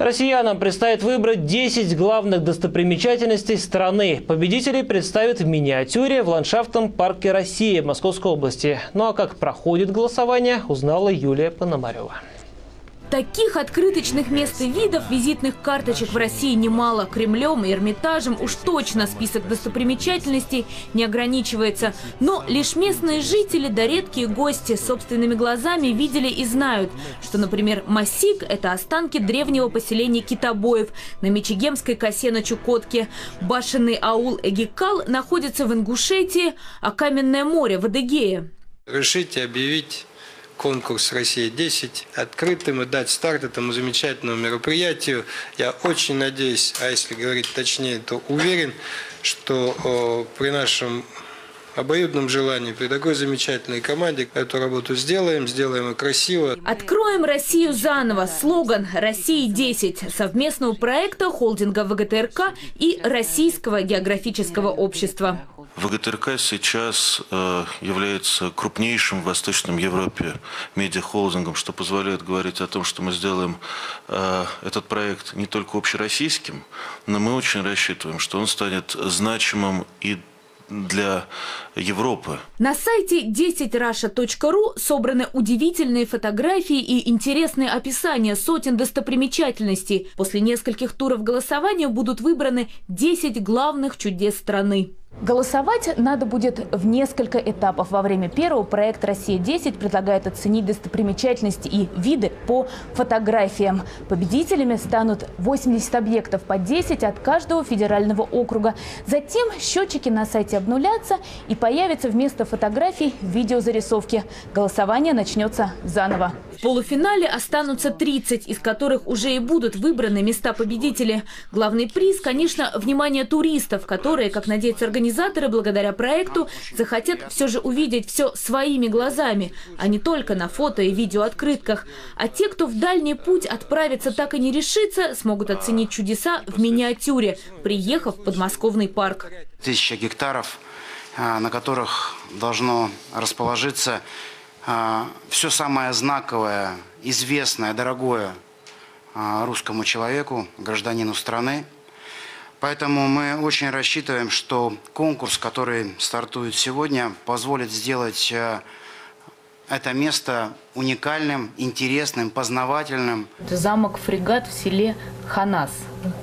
Россиянам предстоит выбрать 10 главных достопримечательностей страны. Победителей представят в миниатюре в ландшафтном парке «Россия» в Московской области. Ну а как проходит голосование, узнала Юлия Пономарева. Таких открыточных мест и видов визитных карточек в России немало. Кремлем и Эрмитажем уж точно список достопримечательностей не ограничивается. Но лишь местные жители да редкие гости собственными глазами видели и знают, что, например, Масик – это останки древнего поселения китобоев на Мечегемской косе на Чукотке. Башенный аул Эгикал находится в Ингушетии, а Каменное море – в Адыгее. Решите объявить конкурс «Россия-10» открытым и дать старт этому замечательному мероприятию. Я очень надеюсь, а если говорить точнее, то уверен, что при нашем обоюдном желании, при такой замечательной команде эту работу сделаем и красиво. Откроем Россию заново. Слоган «Россия-10» совместного проекта холдинга ВГТРК и Российского географического общества. ВГТРК сейчас является крупнейшим в Восточной Европе медиахолдингом, что позволяет говорить о том, что мы сделаем этот проект не только общероссийским, но мы очень рассчитываем, что он станет значимым и для Европы. На сайте 10russia.ru собраны удивительные фотографии и интересные описания сотен достопримечательностей. После нескольких туров голосования будут выбраны 10 главных чудес страны. Голосовать надо будет в несколько этапов. Во время первого проект «Россия-10» предлагает оценить достопримечательности и виды по фотографиям. Победителями станут 80 объектов по 10 от каждого федерального округа. Затем счетчики на сайте обнулятся и появятся вместо фотографий видеозарисовки. Голосование начнется заново. В полуфинале останутся 30, из которых уже и будут выбраны места победителей. Главный приз, конечно, внимание туристов, которые, как надеются организаторы, благодаря проекту захотят все же увидеть все своими глазами, а не только на фото и видеооткрытках. А те, кто в дальний путь отправиться так и не решится, смогут оценить чудеса в миниатюре, приехав в подмосковный парк. 1000 гектаров, на которых должно расположиться все самое знаковое, известное, дорогое русскому человеку, гражданину страны. Поэтому мы очень рассчитываем, что конкурс, который стартует сегодня, позволит сделать это место уникальным, интересным, познавательным. Это замок Фрегат в селе Ханас.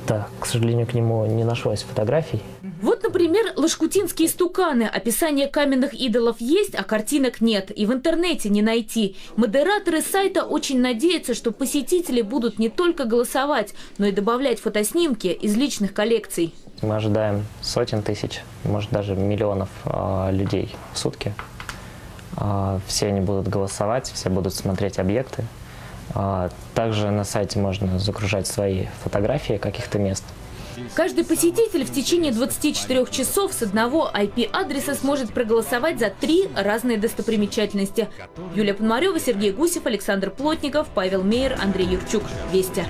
Да, к сожалению, к нему не нашлось фотографий. Вот, например, лашкутинские стуканы. Описание каменных идолов есть, а картинок нет. И в интернете не найти. Модераторы сайта очень надеются, что посетители будут не только голосовать, но и добавлять фотоснимки из личных коллекций. Мы ожидаем сотен тысяч, может даже миллионов людей в сутки. Все они будут голосовать, все будут смотреть объекты. Также на сайте можно загружать свои фотографии каких-то мест. Каждый посетитель в течение 24 часов с одного IP-адреса сможет проголосовать за 3 разные достопримечательности. Юлия Пономарева, Сергей Гусев, Александр Плотников, Павел Мейер, Андрей Юрчук. Вести.